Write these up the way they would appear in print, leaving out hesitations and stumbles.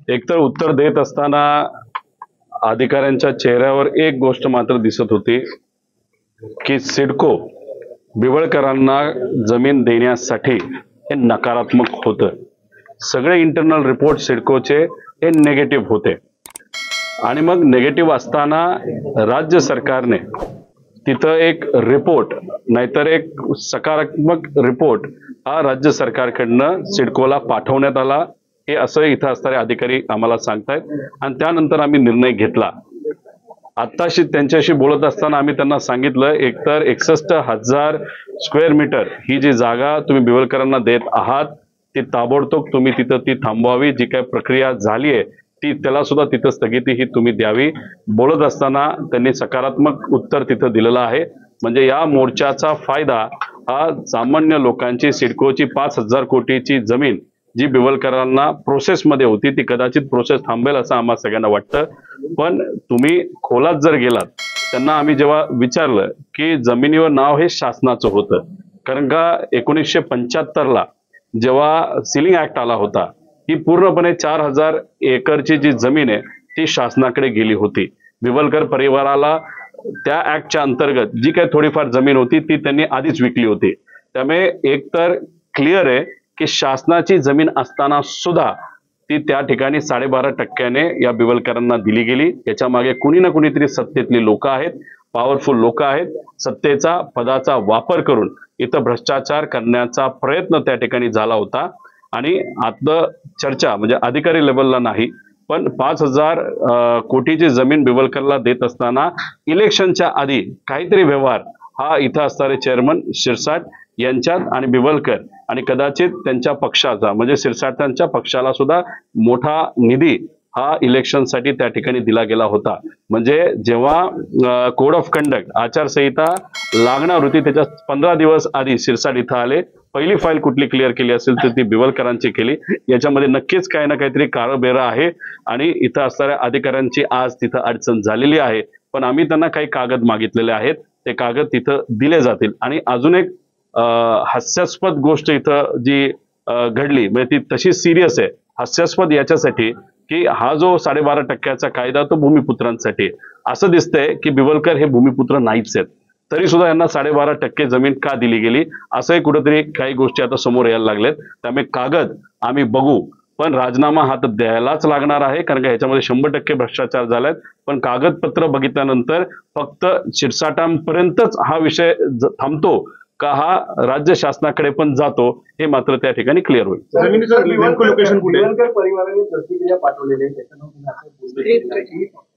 एकतर उत्तर देत असताना अधिकाऱ्यांच्या चेहऱ्यावर एक गोष्ट मात्र दिसत होती की सिडको बिवळकरांना जमीन देण्यासाठी हे नकारात्मक होतं. सगळे इंटरनल रिपोर्ट सिडकोचे हे नेगेटिव्ह होते आणि मग नेगेटिव्ह असताना राज्य सरकारने तिथं एक रिपोर्ट नाहीतर एक सकारात्मक रिपोर्ट हा राज्य सरकारकडनं सिडकोला पाठवण्यात आला, हे असं इथं असणारे अधिकारी आम्हाला सांगतायत. आणि त्यानंतर आम्ही निर्णय घेतला. आत्ताशी त्यांच्याशी बोलत असताना आम्ही त्यांना सांगितलं, एकतर 61,000 स्क्वेअर मीटर ही जी जागा तुम्ही बिवळकरांना देत आहात ती ताबडतोब तुम्ही तिथं ती थांबवावी. जी काही प्रक्रिया झाली आहे ती त्याला सुद्धा तिथं स्थगिती ही तुम्ही द्यावी. बोलत असताना त्यांनी सकारात्मक उत्तर तिथं दिलेलं आहे. म्हणजे या मोर्चाचा फायदा हा सामान्य लोकांची, सिडकोची 5,000 कोटीची जमीन जी बिवळकरांना प्रोसेसमध्ये होती ती कदाचित प्रोसेस थांबेल असं आम्हाला सगळ्यांना वाटतं. पण तुम्ही खोलात जर गेलात, त्यांना आम्ही जेव्हा विचारलं की जमिनीवर नाव हे शासनाचं होतं, कारण का 1975ला जेव्हा सिलिंग ऍक्ट आला होता ही पूर्णपणे 4,000 एकरची जी जमीन आहे ती शासनाकडे गेली होती. बिवळकर परिवाराला त्या ऍक्टच्या अंतर्गत जी काही थोडीफार जमीन होती ती त्यांनी आधीच विकली होती. त्यामुळे एकतर क्लिअर आहे की शासनाची जमीन असताना सुद्धा ती त्या ठिकाणी 12.5% या बिवळकरांना दिली गेली. याच्या मागे कुणी ना कुणीतरी सत्तेतली लोक आहेत, पॉवरफुल लोक आहेत, सत्तेचा पदाचा वापर करून इथं भ्रष्टाचार करण्याचा प्रयत्न त्या ठिकाणी झाला होता. आणि आता चर्चा म्हणजे अधिकारी लेवलला नाही, पण 5,000 कोटीची जमीन बिवळकरला देत असताना इलेक्शनच्या आधी काहीतरी व्यवहार हा इथं असणारे चेअरमन शिरसाट यांच्यात आणि बिवळकर आणि कदाचित त्यांच्या पक्षाचा म्हणजे शिरसाटांच्या पक्षाला सुद्धा मोठा निधी हा इलेक्शनसाठी त्या ठिकाणी दिला गेला होता. म्हणजे जेव्हा कोड ऑफ कंडक्ट आचारसंहिता लागणार होती त्याच्या 15 दिवस आधी शिरसाट इथं आले. पहिली फाईल कुठली क्लिअर केली असेल तर ती बिवळकरांची केली. याच्यामध्ये नक्कीच काही ना काहीतरी काळबेरा आहे आणि इथं असणाऱ्या अधिकाऱ्यांची आज तिथं अडचण झालेली आहे. पण आम्ही त्यांना काही कागद मागितलेले आहेत, ते कागद तिथं दिले जातील. आणि अजून एक हास्यास्पद गोष्ट इथं जी घडली म्हणजे ती तशी सिरियस आहे. हास्यास्पद याच्यासाठी की हा जो 12.5% कायदा तो भूमिपुत्रांसाठी, असं दिसतंय की बिवळकर हे भूमिपुत्र नाहीच आहेत, तरी सुद्धा यांना 12.5% जमीन का दिली गेली असंही कुठेतरी काही गोष्टी आता समोर यायला लागल्यात. त्यामुळे कागद आम्ही बघू, पण राजीनामा हा तर द्यायलाच लागणार आहे, कारण का ह्याच्यामध्ये 100% भ्रष्टाचार झालाय. पण कागदपत्र बघितल्यानंतर फक्त शिरसाटांपर्यंतच हा विषय थांबतो का हा राज्य शासनाकडे पण जातो हे मात्र त्या ठिकाणी क्लिअर होईल. लोकेशन बिवळकर परिवाराने प्रतिक्रिया पाठवलेली आहे. त्याच्यानंतर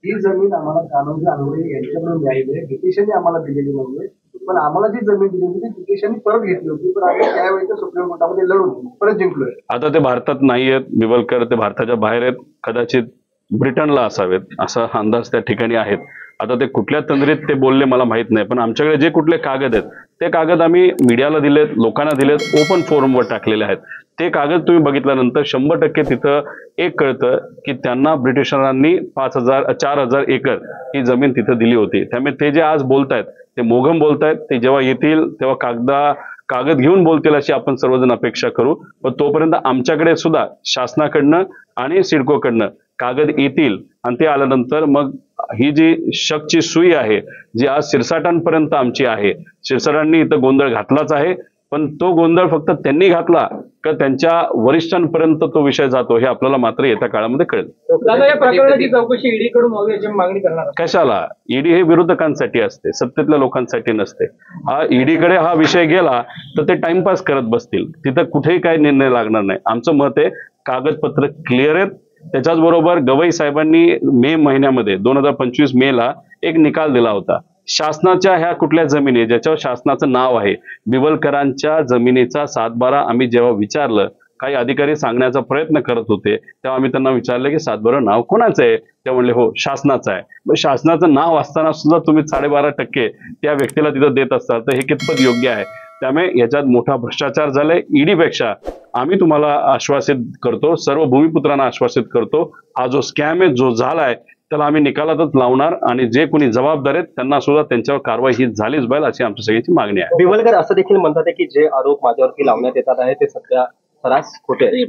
ही जमीन आम्हाला कान्होजी आंघोळे यांच्याकडून मिळालेली आहे, ब्रिटिशांनी आम्हाला दिलेली नाहीये. पण आम्हाला जी जमीन दिली होती ती ब्रिटिशांनी परत घेतली होती, पण आम्ही त्यावेळेस सुप्रीम कोर्टामध्ये लढून परत जिंकलोय. आता ते भारतात नाही आहेत बिवळकर, ते भारताच्या बाहेर आहेत, कदाचित ब्रिटनला असावेत असा अंदाज त्या ठिकाणी आहेत. आता ते कुठल्या तंद्रीत ते बोलले मला माहित नाही, पण आमच्याकडे जे कुठले कागद आहेत ते कागद आम्ही मीडियाला दिलेत, लोकांना दिलेत, ओपन फोरमवर टाकलेले आहेत. ते कागद तुम्ही बघितल्यानंतर 100% तिथं एक कळतं की त्यांना ब्रिटिशरांनी 4,000 एकर ही जमीन तिथं दिली होती. त्यामुळे ते जे आज बोलतायत ते मोघम बोलतायत. ते जेव्हा येतील तेव्हा कागद घेऊन बोलतील अशी आपण सर्वजण अपेक्षा करू. पण तोपर्यंत आमच्याकडे सुद्धा शासनाकडनं आणि सिडकोकडनं कागद येतील आणि ते आल्यानंतर मग ही जी शकची सुई आहे जी आज शिरसाटांपर्यंत आमची आहे, शिरसाटांनी इथं गोंधळ घातलाच आहे, पण तो गोंधळ फक्त त्यांनी घातला का त्यांच्या वरिष्ठांपर्यंत तो विषय जातो हे आपल्याला मात्र येत्या काळामध्ये कळेल. दादा, या प्रकरणाची चौकशी ईडी कडून व्हावी याची मागणी करणार. कशाला? ईडी हे विरोधकांसाठी असते, सत्तेतल्या लोकांसाठी नसते. हा ईडीकडे हा विषय गेला तर ते टाइमपास करत बसतील, तिथं कुठेही काही निर्णय लागणार नाही. आमचं मत आहे कागदपत्र क्लिअर आहेत. त्याच्याच बरोबर गवई साहेबांनी मे महिन्यामध्ये 2025 मेला एक निकाल दिला होता. शासनाच्या ह्या कुठल्या जमिनी ज्याच्यावर शासनाचं नाव आहे, बिवळकरांच्या जमिनीचा 7/12 आम्ही जेव्हा विचारलं, काही अधिकारी सांगण्याचा प्रयत्न करत होते, तेव्हा आम्ही त्यांना विचारलं की 7/12 नाव कोणाचं आहे? ते म्हणले हो शासनाचं आहे. मग शासनाचं नाव असताना सुद्धा तुम्ही 12.5% त्या व्यक्तीला तिथं देत असाल तर हे कितपत योग्य आहे? त्यामुळे याच्यात मोठा भ्रष्टाचार झालाय. ईडीपेक्षा आम्ही तुम्हाला आश्वासित करतो, सर्व भूमिपुत्रांना आश्वासित करतो, हा जो स्कॅम आहे जो झालाय त्याला आम्ही निकालातच लावणार आणि जे कोणी जबाबदार आहेत त्यांना सुद्धा त्यांच्यावर कारवाई ही झालीच पाहिजे अशी आमची सगळ्याची मागणी आहे. बिवळकर असं देखील म्हणतात की जे आरोप माझ्यावरती लावण्यात येतात आहे ते सध्या सरास खोटे आहेत.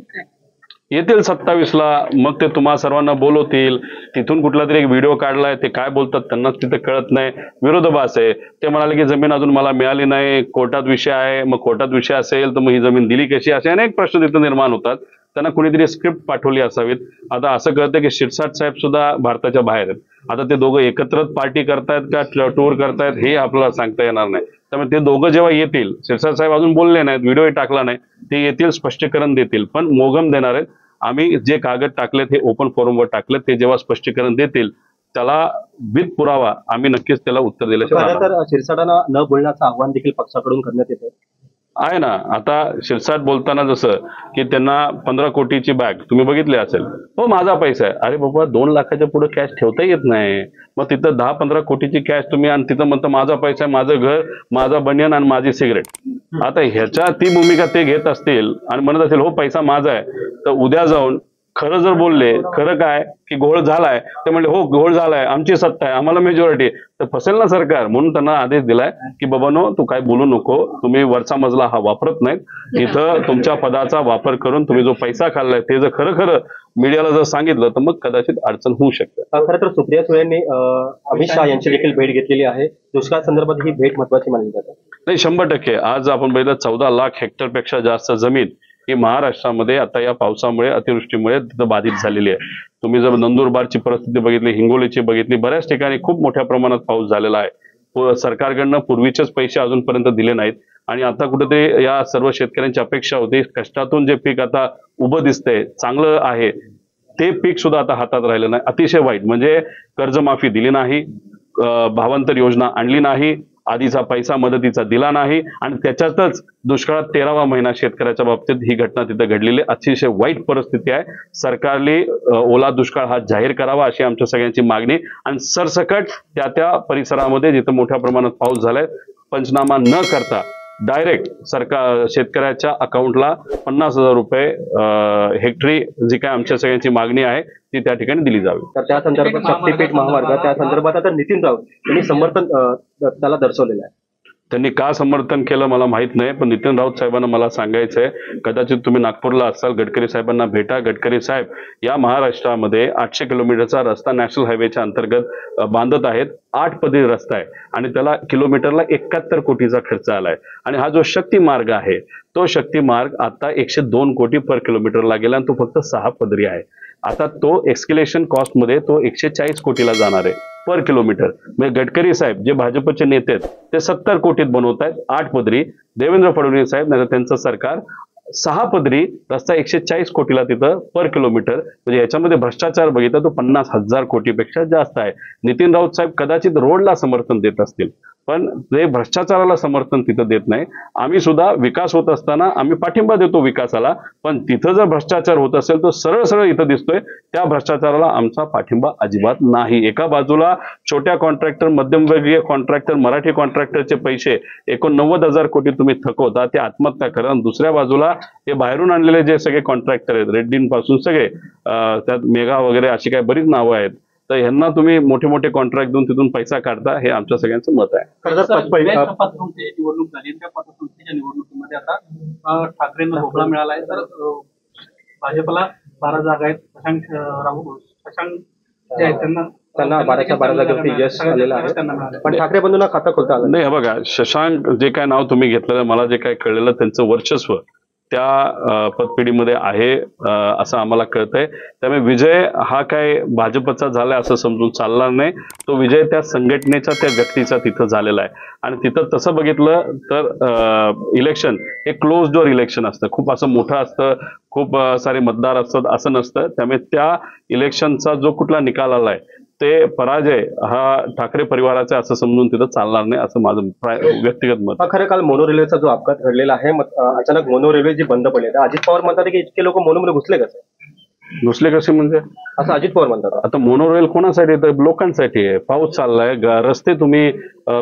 येतील 27ला, मग ते तुम्हा सर्वांना बोलवतील. तिथून कुठला तरी एक व्हिडिओ काढलाय, ते काय बोलतात त्यांनाच तिथे कळत नाही. विरोधाभास आहे. ते म्हणाले की जमीन अजून मला मिळाली नाही, कोर्टात विषय आहे. मग कोर्टात विषय असेल तर मग ही जमीन दिली कशी, असे अनेक प्रश्न तिथे निर्माण होतात. त्यांना कुणीतरी स्क्रिप्ट पाठवली असावीत. आता असं कळतं की शिरसाट साहेब सुद्धा भारताच्या बाहेर आहेत. आता ते दोघं एकत्रच पार्टी करतायत का टूर करतायत हे आपल्याला सांगता येणार नाही. त्यामुळे ते दोघं जेव्हा येतील, शिरसाट साहेब अजून बोलले नाहीत, व्हिडिओही टाकला नाही, ते येतील, स्पष्टीकरण देतील. पण मोगम देणार आहेत. आम्ही जे कागद टाकलेत हे ओपन फोरमवर टाकलेत, ते जेव्हा स्पष्टीकरण देतील त्याला विथ पुरावा आम्ही नक्कीच त्याला उत्तर दिल्याशिवाय खरं तर शिरसाटांना न बोलण्याचं आव्हान देखील पक्षाकडून करण्यात येतं. आहे ना. आता शिरसाट बोलताना जसं की त्यांना 15 कोटीची बॅग तुम्ही बघितली असेल, हो माझा पैसा आहे. अरे बाबा 2 लाखाच्या पुढे कॅश ठेवता येत नाही. मग तिथं 10-15 कोटीची कॅश तुम्ही आणि तिथं म्हणता माझा पैसा आहे, माझं घर, माझा बनियन आणि माझी सिगरेट. आता ह्याच्या ती भूमिका ते घेत असतील आणि म्हणत असेल हो पैसा माझा आहे, तर उद्या जाऊन खरं जर बोलले, खरं काय की घोळ झालाय, ते म्हणले हो घोळ झालाय, आमची सत्ता आहे, आम्हाला मेजॉरिटी, तर फसेल ना सरकार. म्हणून त्यांना आदेश दिलाय की बाबांनो तू काय बोलू नको, तुम्ही वरचा मजला हा वापरत नाहीत. इथं तुमच्या पदाचा वापर करून तुम्ही जो पैसा खाल्लाय ते जर खरं खरं मीडियाला जर सांगितलं तर मग कदाचित अडचण होऊ शकते. खरं तर सुप्रिया सुळेंनी अमित शहा यांची देखील भेट घेतलेली आहे. दुष्काळ संदर्भात ही भेट महत्वाची मानली जाते. नाही 100%. आज आपण बघितलं 14 लाख हेक्टरपेक्षा जास्त जमीन ही महाराष्ट्रामध्ये आता या पावसामुळे, अतिवृष्टीमुळे तिथं बाधित झालेली आहे. तुम्ही जर नंदुरबारची परिस्थिती बघितली, हिंगोलीची बघितली, बऱ्याच ठिकाणी खूप मोठ्या प्रमाणात पाऊस झालेला आहे. सरकारकडनं पूर्वीचेच पैसे अजूनपर्यंत दिले नाहीत आणि आता कुठेतरी या सर्व शेतकऱ्यांची अपेक्षा होती, कष्टातून जे पीक आता उभं दिसतंय, चांगलं आहे, ते पीक सुद्धा आता हातात राहिलं नाही. अतिशय वाईट. म्हणजे कर्जमाफी दिली नाही, भावांतर योजना आणली नाही, आधीचा पैसा मदतीचा दिला नाही आणि त्याच्यातच दुष्काळात 13वा महिना शेतकऱ्याच्या बाबतीत ही घटना तिथे घडलेली. अतिशय वाईट परिस्थिती आहे. सरकारने ओला दुष्काळ हा जाहीर करावा अशी आमच्या सगळ्यांची मागणी आणि सरसकट त्या परिसरामध्ये जिथे मोठ्या प्रमाणात पाऊस झालाय पंचनामा न करता डायरेक्ट सरकार शेतकऱ्याच्या अकाउंटला 50,000 रुपये हेक्टरी जी काय आमच्या सगळ्यांची मागणी आहे ती त्या ठिकाणी दिली जावी. तर त्या संदर्भात शक्तीपीठ महामार्ग त्या संदर्भात आता नितीन राऊत यांनी समर्थन त्याला दर्शवलेलं आहे. त्यांनी का समर्थन केलं मला माहित नाही, पण नितीन राऊत साहेबांना मला सांगायचंय, कदाचित तुम्ही नागपूरला असाल, गडकरी साहेबांना भेटा. गडकरी साहेब या महाराष्ट्रामध्ये 800 किलोमीटरचा रस्ता नॅशनल हायवेच्या अंतर्गत बांधत आहेत. 8 पदरी रस्ता आहे आणि त्याला किलोमीटरला 71 कोटीचा खर्च आलाय. आणि हा जो शक्ती मार्ग आहे तो शक्ती मार्ग आता 102 कोटी पर किलोमीटरला गेला आणि तो फक्त 6 पदरी आहे. आता तो एक्स्केलेशन कॉस्ट मध्ये तो 140 कोटीला जाणार आहे पर किलोमीटर. म्हणजे गडकरी साहेब जे भाजपचे नेते आहेत ते 70 कोटीत बनवत आहेत 8 पदरी. देवेंद्र फडणवीस साहेब नाही त्यांचं सरकार 6 पदरी रस्ता 140 कोटीला तिथं पर किलोमीटर. म्हणजे याच्यामध्ये भ्रष्टाचार बघितला तो 50,000 कोटीपेक्षा जास्त आहे. नितीन राऊत साहेब कदाचित रोडला समर्थन देत असतील पण ते भ्रष्टाचाराला समर्थन तिथं देत नाही. आम्ही सुद्धा विकास होत असताना आम्ही पाठिंबा देतो विकासाला, पण तिथं जर भ्रष्टाचार होत असेल तर सरळ सरळ इथं दिसतोय त्या भ्रष्टाचाराला आमचा पाठिंबा अजिबात नाही. एका बाजूला छोट्या कॉन्ट्रॅक्टर, मध्यमवर्गीय कॉन्ट्रॅक्टर, मराठी कॉन्ट्रॅक्टरचे पैसे 89,000 कोटी तुम्ही थकवता, ते आत्महत्या करा. दुसऱ्या बाजूला हे बाहेरून आणलेले जे सगळे कॉन्ट्रॅक्टर आहेत रेड्डींपासून सगळे, त्यात मेगा वगैरे अशी काही बरीच नावं आहेत, तर ह्यांना तुम्ही मोठे मोठे कॉन्ट्रॅक्ट देऊन तिथून पैसा काढता, हे आमच्या सगळ्यांचं मत आहे. निवडणूक झाली त्या पतसंस्थेच्या निवडणुकीमध्ये आता ठाकरेंना भोपळा मिळाला आहे, तर भाजपला 12 जागा आहेत. शशांक जे आहेत त्यांना 12च्या जागेवरती यश आलेलं आहे, पण ठाकरे बंधूंना खाता खोलता आलं नाही. बघा, शशांक जे काय नाव तुम्ही घेतलेलं, मला जे काय कळलेलं त्यांचं वर्चस्व त्या पतपेढीमध्ये आहे असं आम्हाला कळतंय. त्यामुळे विजय हा काय भाजपचा झालाय असं समजून चालणार नाही. तो विजय त्या संघटनेचा, त्या व्यक्तीचा तिथं झालेला आहे. आणि तिथं तसं बघितलं तर इलेक्शन हे क्लोज डोअर इलेक्शन असतं, खूप असं मोठं असतं, खूप सारे मतदार असतात असं नसतं. त्यामुळे त्या इलेक्शनचा जो कुठला निकाल आलाय ते पराजय हा ठाकरे परिवाराचा असं समजून तिथं चालणार नाही असं माझं व्यक्तिगत मत. खरं काल मोनो रेल्वेचा जो अपघात घडलेला आहे, अचानक मोनो रेल्वे जी बंद पडली, अजित पवार म्हणतात की इतके लोक मोनोमध्ये घुसले कसे? घुसले कसे म्हणजे? असं अजित पवार म्हणतात. आता मोनोरेल कोणासाठी येतं? लोकांसाठी आहे. पाऊस चाललाय, रस्ते तुम्ही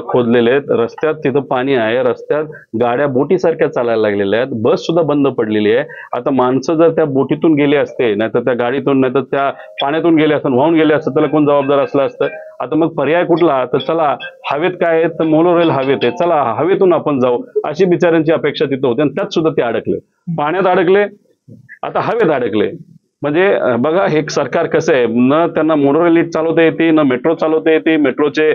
खोदलेले आहेत, रस्त्यात तिथं पाणी आहे, रस्त्यात गाड्या बोटीसारख्या चालायला लागलेल्या आहेत, बस सुद्धा बंद पडलेली आहे. आता माणसं जर त्या बोटीतून गेले असते, नाहीतर त्या गाडीतून, नाहीतर त्या पाण्यातून गेले असते, वाहून गेले असते, त्याला कोण जबाबदार असलं असतं? आता मग पर्याय कुठला? तर चला हवेत काय आहे, तर मोनोरेल हवेत आहे, चला हवेतून आपण जाऊ, अशी बिचाऱ्यांची अपेक्षा तिथं होती. आणि त्यात सुद्धा ते अडकले, पाण्यात अडकले, आता हवेत अडकले. म्हणजे बघा हे सरकार कसं आहे, न त्यांना मोनोरेल चालवता येते, न मेट्रो चालवता येते. मेट्रोचे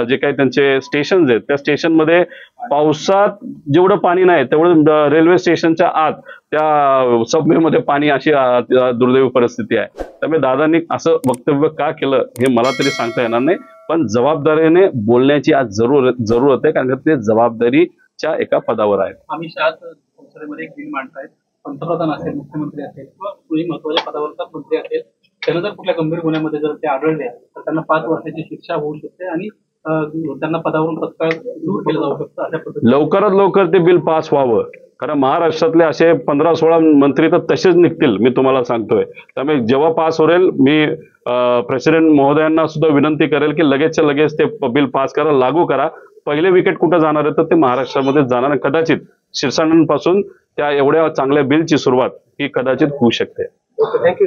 जे काही त्यांचे स्टेशन आहेत त्या स्टेशनमध्ये पावसात जेवढं पाणी नाही तेवढं रेल्वे स्टेशनच्या आत त्या सबवेमध्ये पाणी अशी दुर्दैवी परिस्थिती आहे. त्यामुळे दादांनी असं वक्तव्य का केलं हे मला तरी सांगता येणार नाही, पण जबाबदारीने बोलण्याची आज जरूरत आहे, कारण ते जबाबदारीच्या एका पदावर आहेत. अमित शहा संसदेमध्ये एक बिल मांडतायत. पंतप्रधान असेल, मुख्यमंत्री असेल किंवा कोणी महत्वाच्या पदावरचा मंत्री असेल, त्यांना जर कुठल्या गंभीर गुन्ह्यामध्ये जर ते आढळले तर त्यांना 5 वर्षाची शिक्षा होऊ शकते आणि त्यांना पदावरून तत्काळ दूर केलं जाऊ शकतं. अशा पद्धतीने लवकरात लवकर ते बिल पास व्हावं, कारण महाराष्ट्रातले असे 15-16 मंत्री तर तसेच निघतील, मी तुम्हाला सांगतोय. त्यामुळे जेव्हा पास होईल मी प्रेसिडेंट महोदयांना सुद्धा विनंती करेल की लगेचच्या लगेच ते बिल पास करा, लागू करा. पहिले विकेट कुठं जाणार आहे तर ते महाराष्ट्रामध्ये जाणार आहे. कदाचित शिरसाटांपासून त्या एवढ्या चांगल्या बिलची सुरुवात ही कदाचित होऊ शकते. थँक्यू.